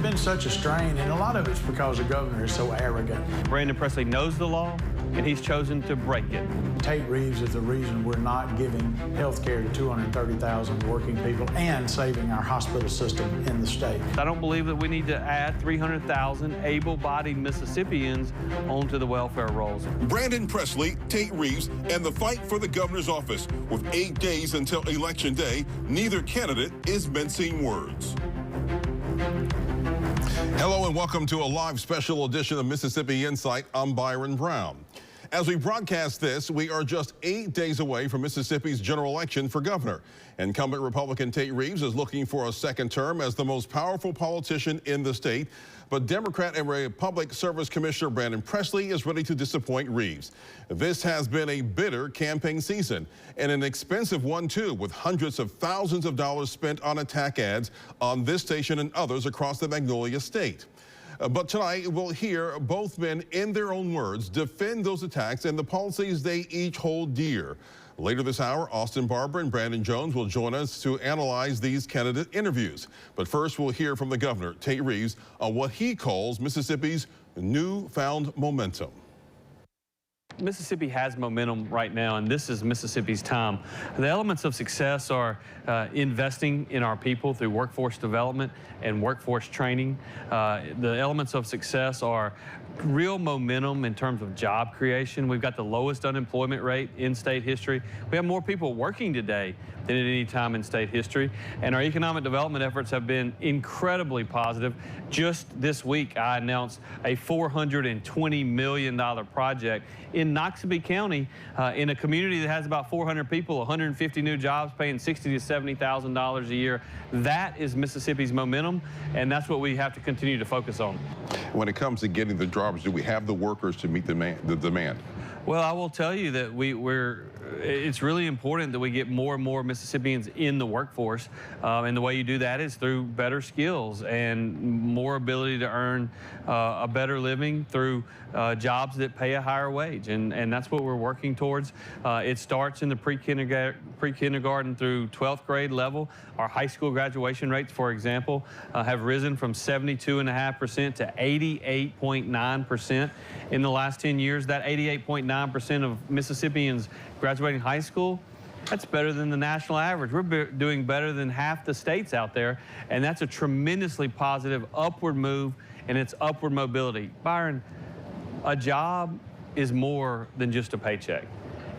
been such a strain, and a lot of it's because the governor is so arrogant. Brandon Presley knows the law, and he's chosen to break it. Tate Reeves is the reason we're not giving health care to 230,000 working people and saving our hospital system in the state. I don't believe that we need to add 300,000 able-bodied Mississippians onto the welfare rolls. Brandon Presley, Tate Reeves, and the fight for the governor's office. With 8 days until Election Day, neither candidate is mincing words. Hello and welcome to a live special edition of Mississippi Insight. I'm Byron Brown. As we broadcast this, we are just 8 days away from Mississippi's general election for governor. Incumbent Republican Tate Reeves is looking for a second term as the most powerful politician in the state. But Democrat and Public Service Commissioner Brandon Presley is ready to disappoint Reeves. This has been a bitter campaign season and an expensive one too, with hundreds of thousands of dollars spent on attack ads on this station and others across the Magnolia State. But tonight, we'll hear both men, in their own words, defend those attacks and the policies they each hold dear. Later this hour, Austin Barber and Brandon Jones will join us to analyze these candidate interviews. But first, we'll hear from the governor, Tate Reeves, on what he calls Mississippi's newfound momentum. Mississippi has momentum right now, and this is Mississippi's time. The elements of success are investing in our people through workforce development and workforce training. The elements of success are real momentum in terms of job creation. We've got the lowest unemployment rate in state history. We have more people working today than at any time in state history. And our economic development efforts have been incredibly positive. Just this week, I announced a $420 million project in Noxubee County, in a community that has about 400 people, 150 new jobs, paying $60,000 to $70,000 a year. That is Mississippi's momentum, and that's what we have to continue to focus on. When it comes to getting the jobs, do we have the workers to meet the demand? Well, I will tell you that it's really important that we get more and more Mississippians in the workforce. And the way you do that is through better skills and more ability to earn a better living through jobs that pay a higher wage. And that's what we're working towards. It starts in the pre-kindergarten through 12th grade level. Our high school graduation rates, for example, have risen from 72.5% to 88.9% in the last 10 years. That 88.9% of Mississippians graduating high school, that's better than the national average. We're doing better than half the states out there, and that's a tremendously positive upward move, and it's upward mobility. Byron, a job is more than just a paycheck.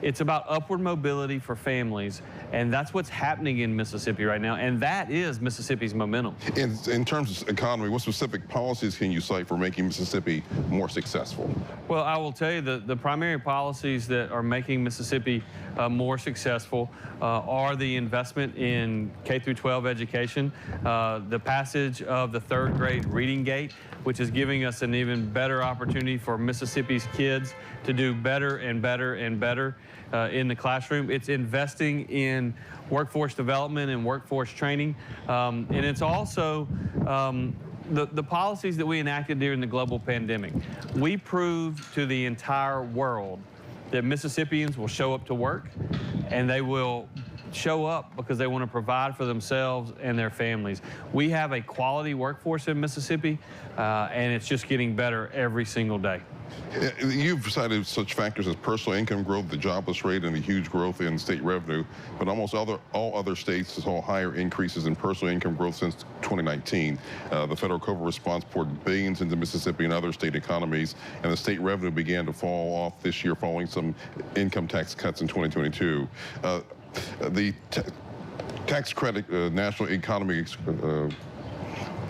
It's about upward mobility for families, and that's what's happening in Mississippi right now, and that is Mississippi's momentum. In terms of economy, what specific policies can you cite for making Mississippi more successful? Well, I will tell you the primary policies that are making Mississippi more successful are the investment in K-12 education, the passage of the 3rd grade reading gate, which is giving us an even better opportunity for Mississippi's kids to do better and better and better in the classroom. It's investing in workforce development and workforce training. And it's also the policies that we enacted during the global pandemic. We proved to the entire world that Mississippians will show up to work, and they will show up because they want to provide for themselves and their families. We have a quality workforce in Mississippi, and it's just getting better every single day. You've cited such factors as personal income growth, the jobless rate, and the huge growth in state revenue, but almost all other states saw higher increases in personal income growth since 2019. The federal COVID response poured billions into Mississippi and other state economies, and the state revenue began to fall off this year following some income tax cuts in 2022. The tax credit, national economy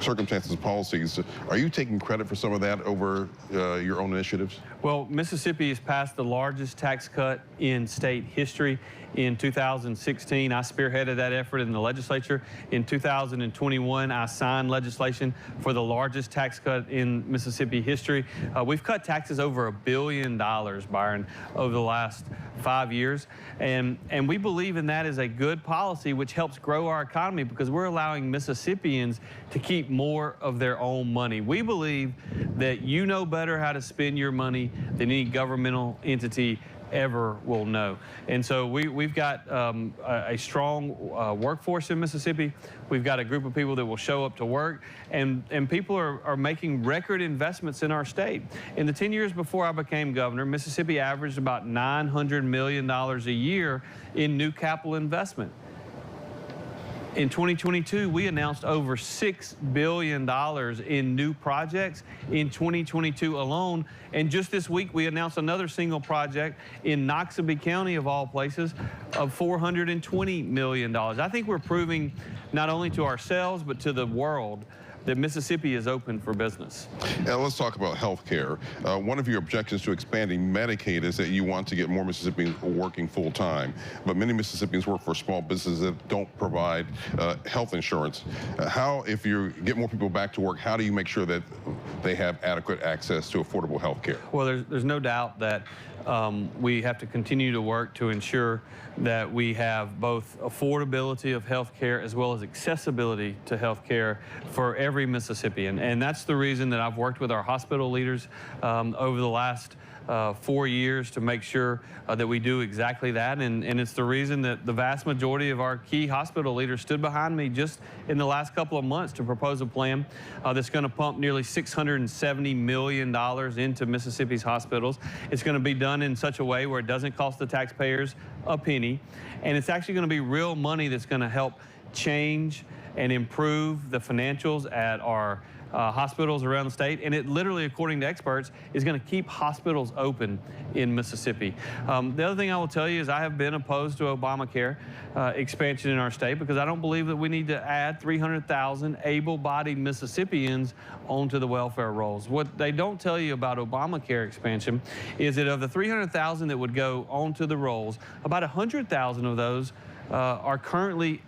circumstances, policies, are you taking credit for some of that over your own initiatives? Well, Mississippi has passed the largest tax cut in state history. In 2016, I spearheaded that effort in the legislature. In 2021, I signed legislation for the largest tax cut in Mississippi history. We've cut taxes over $1 billion, Byron, over the last 5 years. And we believe in that as a good policy, which helps grow our economy because we're allowing Mississippians to keep more of their own money. We believe that you know better how to spend your money than any governmental entity ever will know. And so we've got a strong workforce in Mississippi. We've got a group of people that will show up to work, and people are making record investments in our state. In the 10 years before I became governor, Mississippi averaged about $900 million a year in new capital investment. In 2022, we announced over $6 billion in new projects in 2022 alone. And just this week, we announced another single project in Noxubee County, of all places, of $420 million. I think we're proving not only to ourselves, but to the world that Mississippi is open for business. Now let's talk about health care. One of your objections to expanding Medicaid is that you want to get more Mississippians working full time. But many Mississippians work for small businesses that don't provide health insurance. How, if you get more people back to work, how do you make sure that they have adequate access to affordable health care? Well, there's no doubt that we have to continue to work to ensure that we have both affordability of health care as well as accessibility to health care for every Mississippian. And that's the reason that I've worked with our hospital leaders over the last 4 years to make sure that we do exactly that. And it's the reason that the vast majority of our key hospital leaders stood behind me just in the last couple of months to propose a plan that's going to pump nearly $670 million into Mississippi's hospitals. It's going to be done in such a way where it doesn't cost the taxpayers a penny, and it's actually going to be real money that's going to help change and improve the financials at our hospitals around the state, and it literally, according to experts, is going to keep hospitals open in Mississippi. The other thing I will tell you is I have been opposed to Obamacare expansion in our state because I don't believe that we need to add 300,000 able-bodied Mississippians onto the welfare rolls. What they don't tell you about Obamacare expansion is that of the 300,000 that would go onto the rolls, about 100,000 of those are currently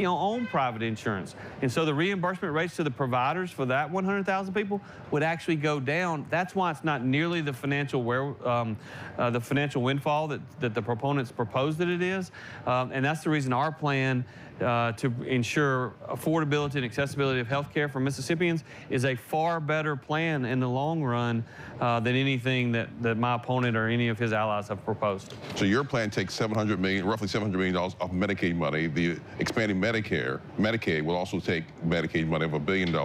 own private insurance. And so the reimbursement rates to the providers for that 100,000 people would actually go down. That's why it's not nearly the financial windfall that the proponents propose that it is. And that's the reason our plan to ensure affordability and accessibility of health care for Mississippians is a far better plan in the long run than anything that my opponent or any of his allies have proposed. So your plan takes roughly $700 million of Medicaid money. The expanding Medicaid will also take Medicaid money of $1 billion.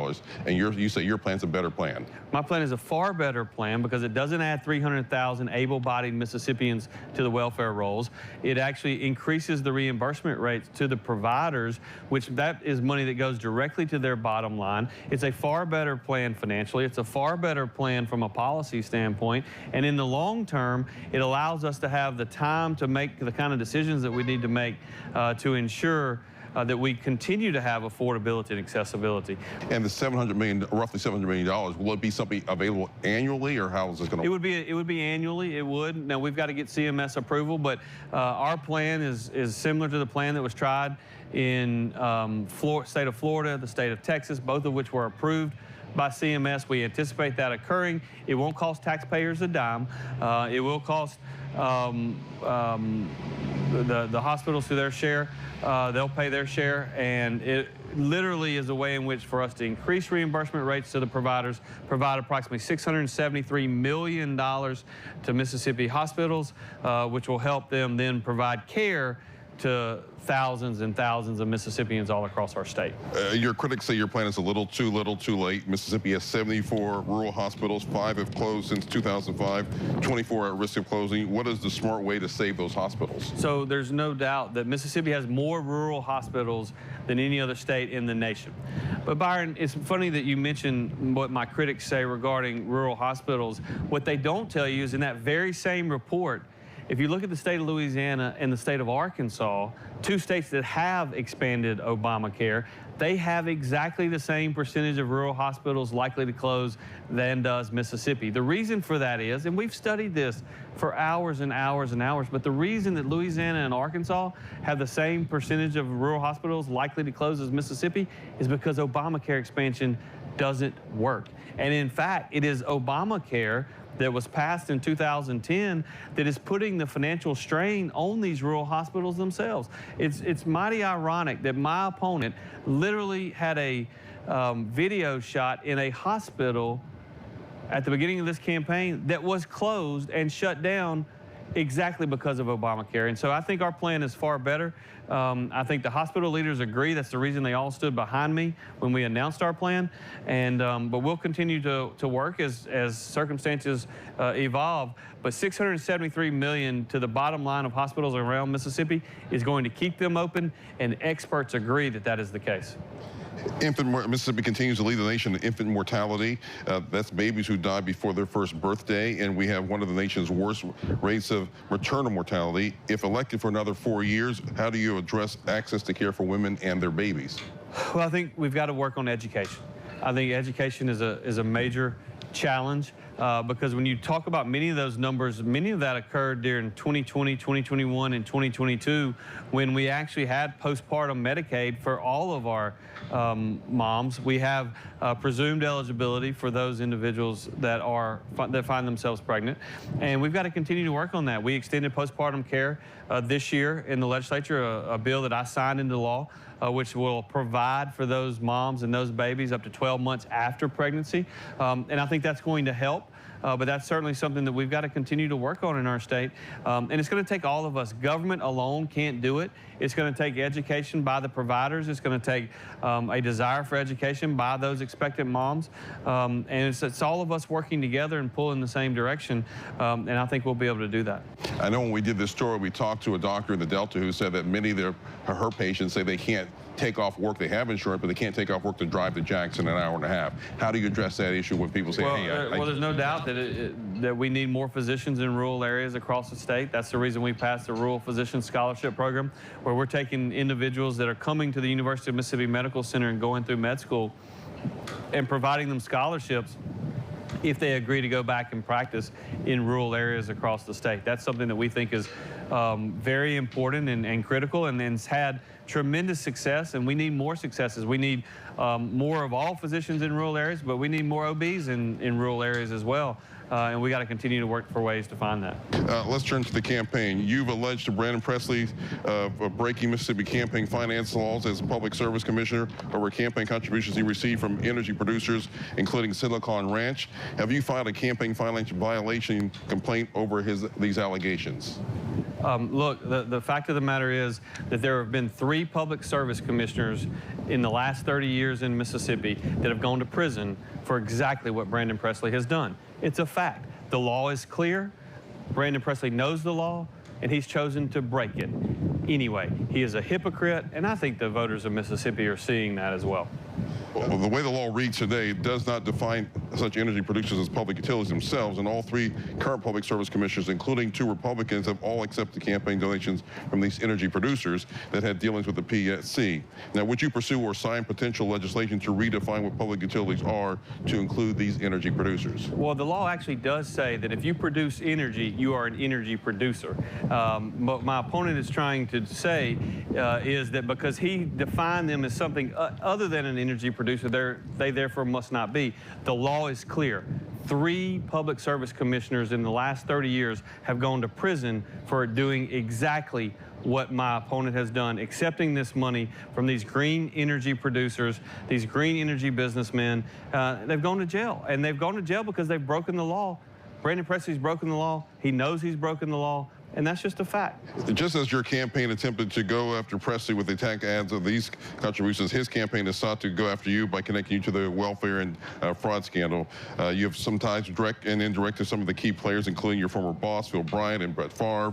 And you say your plan's a better plan. My plan is a far better plan because it doesn't add 300,000 able-bodied Mississippians to the welfare rolls. It actually increases the reimbursement rates to the providers, which that is money that goes directly to their bottom line. It's a far better plan financially. It's a far better plan from a policy standpoint. And in the long term, it allows us to have the time to make the kind of decisions that we need to make to ensure that we continue to have affordability and accessibility. And the roughly $700 million, will it be something available annually, or how is this going to work? It would be annually. It would. Now we've got to get CMS approval, but our plan is similar to the plan that was tried in state of Florida, the state of Texas, both of which were approved by CMS. We anticipate that occurring. It won't cost taxpayers a dime. It will cost the hospitals through their share. They'll pay their share, and it literally is a way in which for us to increase reimbursement rates to the providers, provide approximately $673 million to Mississippi hospitals, which will help them then provide care to thousands and thousands of Mississippians all across our state. Your critics say your plan is a little, too late. Mississippi has 74 rural hospitals. 5 have closed since 2005, 24 at risk of closing. What is the smart way to save those hospitals? So there's no doubt that Mississippi has more rural hospitals than any other state in the nation. But Byron, it's funny that you mentioned what my critics say regarding rural hospitals. What they don't tell you is in that very same report, if you look at the state of Louisiana and the state of Arkansas, 2 states that have expanded Obamacare, they have exactly the same percentage of rural hospitals likely to close than does Mississippi. The reason for that is, and we've studied this for hours and hours and hours, but the reason that Louisiana and Arkansas have the same percentage of rural hospitals likely to close as Mississippi is because Obamacare expansion doesn't work. And in fact, it is Obamacare that was passed in 2010 that is putting the financial strain on these rural hospitals themselves. It's mighty ironic that my opponent literally had a video shot in a hospital at the beginning of this campaign that was closed and shut down exactly because of Obamacare. And so I think our plan is far better. I think the hospital leaders agree. That's the reason they all stood behind me when we announced our plan. And but we'll continue to work as circumstances evolve. But $673 million to the bottom line of hospitals around Mississippi is going to keep them open, and experts agree that that is the case. Mississippi continues to lead the nation in infant mortality. That's babies who die before their first birthday, and we have one of the nation's worst rates of maternal mortality. If elected for another 4 years, how do you address access to care for women and their babies? Well, I think we've got to work on education. I think education is a major challenge because when you talk about many of those numbers, many of that occurred during 2020, 2021, and 2022 when we actually had postpartum Medicaid for all of our moms. We have presumed eligibility for those individuals that find themselves pregnant, and we've got to continue to work on that. We extended postpartum care this year in the legislature, a bill that I signed into law, which will provide for those moms and those babies up to 12 months after pregnancy. And I think that's going to help. But that's certainly something that we've got to continue to work on in our state. And it's going to take all of us. Government alone can't do it. It's going to take education by the providers. It's going to take a desire for education by those expectant moms. And it's all of us working together and pulling in the same direction. And I think we'll be able to do that. I know when we did this story, we talked to a doctor in the Delta who said that many of her patients say they can't take off work. They have insurance, but they can't take off work to drive to Jackson an hour and a half. How do you address that issue when people say, well, hey, well, there's no doubt that we need more physicians in rural areas across the state. That's the reason we passed the Rural Physician Scholarship Program, where we're taking individuals that are coming to the University of Mississippi Medical Center and going through med school and providing them scholarships if they agree to go back and practice in rural areas across the state. That's something that we think is very important and critical, and it's had tremendous success, and we need more successes. We need more of all physicians in rural areas, but we need more OBs in rural areas as well. And we got to continue to work for ways to find that. Let's turn to the campaign. You've alleged to Brandon Presley of breaking Mississippi campaign finance laws as a public service commissioner over campaign contributions he received from energy producers, including Silicon Ranch. Have you filed a campaign finance violation complaint over these allegations? Look, the fact of the matter is that there have been 3 public service commissioners in the last 30 years in Mississippi that have gone to prison for exactly what Brandon Presley has done. It's a fact. The law is clear. Brandon Presley knows the law, and he's chosen to break it. Anyway, he is a hypocrite, and I think the voters of Mississippi are seeing that as well. Well, the way the law reads today does not define such energy producers as public utilities themselves, and all 3 current public service commissioners, including 2 Republicans, have all accepted campaign donations from these energy producers that had dealings with the PSC. Now, would you pursue or sign potential legislation to redefine what public utilities are to include these energy producers? Well, the law actually does say that if you produce energy, you are an energy producer. What my opponent is trying to say is that because he defined them as something other than an energy producer, they therefore must not be. The law is clear. 3 public service commissioners in the last 30 years have gone to prison for doing exactly what my opponent has done, accepting this money from these green energy producers, these green energy businessmen. They've gone to jail, and they've gone to jail because they've broken the law. Brandon Presley's broken the law. He knows he's broken the law. And that's just a fact. Just as your campaign attempted to go after Presley with the attack ads of these contributions, his campaign has sought to go after you by connecting you to the welfare and fraud scandal. You have some ties, direct and indirect, to some of the key players, including your former boss, Phil Bryant, and Brett Favre.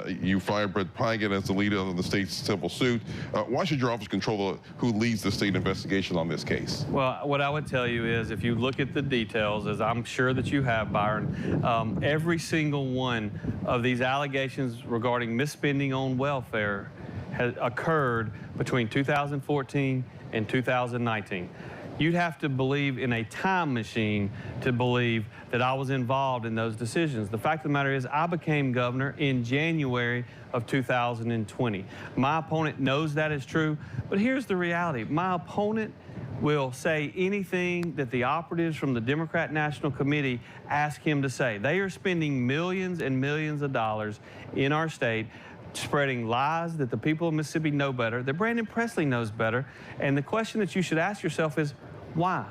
You fired Brett Pygott as the leader of the state's civil suit. Why should your office control who leads the state investigation on this case? Well, what I would tell you is, if you look at the details, as I'm sure that you have, Byron, every single one of these allegations regarding misspending on welfare has occurred between 2014 and 2019. You'd have to believe in a time machine to believe that I was involved in those decisions. The fact of the matter is, I became governor in January of 2020. My opponent knows that is true, but here's the reality. My opponent will say anything that the operatives from the Democrat National Committee ask him to say. They are spending millions and millions of dollars in our state spreading lies that the people of Mississippi know better, that Brandon Presley knows better. And the question that you should ask yourself is, why?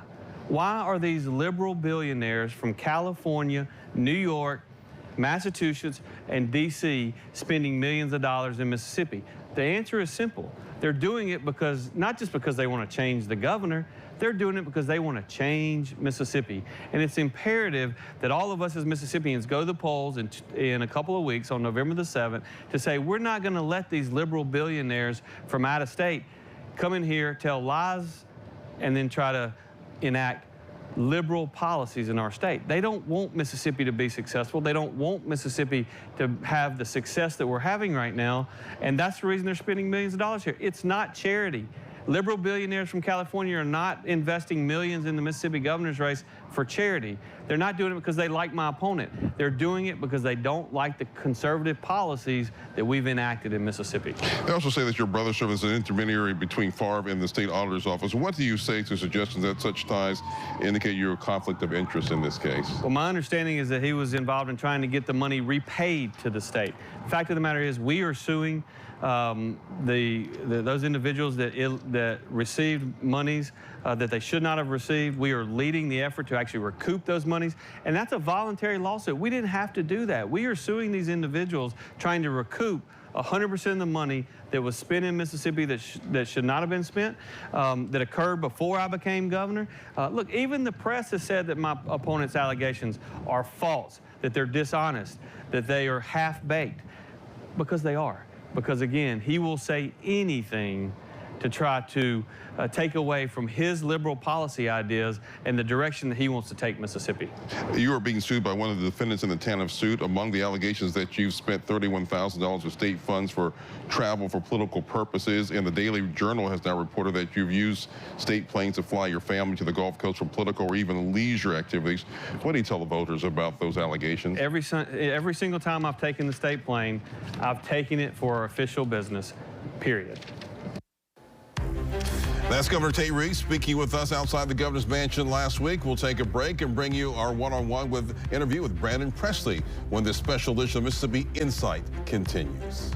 Why are these liberal billionaires from California, New York, Massachusetts and D.C. spending millions of dollars in Mississippi? The answer is simple. They're doing it because, not just because they want to change the governor, they're doing it because they want to change Mississippi. And it's imperative that all of us as Mississippians go to the polls in a couple of weeks on November the 7th to say we're not going to let these liberal billionaires from out of state come in here, tell lies, and then try to enact liberal policies in our state. They don't want Mississippi to be successful. They don't want Mississippi to have the success that we're having right now. And that's the reason they're spending millions of dollars here. It's not charity. Liberal billionaires from California are not investing millions in the Mississippi governor's race for charity. They're not doing it because they like my opponent. They're doing it because they don't like the conservative policies that we've enacted in Mississippi. They also say that your brother served as an intermediary between Favre and the state auditor's office. What do you say to suggestions that such ties indicate your conflict of interest in this case? Well, my understanding is that he was involved in trying to get the money repaid to the state. The fact of the matter is we are suing those individuals that received monies that they should not have received. We are leading the effort to actually recoup those monies, and that's a voluntary lawsuit. We didn't have to do that. We are suing these individuals trying to recoup 100% of the money that was spent in Mississippi that should not have been spent, that occurred before I became governor. Look, even the press has said that my opponent's allegations are false, that they're dishonest, that they are half-baked, because they are. Because again, he will say anything to try to take away from his liberal policy ideas and the direction that he wants to take Mississippi. You are being sued by one of the defendants in the TANF suit. Among the allegations that you've spent $31,000 of state funds for travel for political purposes, and the Daily Journal has now reported that you've used state planes to fly your family to the Gulf Coast for political or even leisure activities. What do you tell the voters about those allegations? Every single time I've taken the state plane, I've taken it for official business, period. That's Governor Tate Reeves speaking with us outside the governor's mansion last week. We'll take a break and bring you our one-on-one interview with Reeves and Presley when this special edition of Mississippi Insight continues.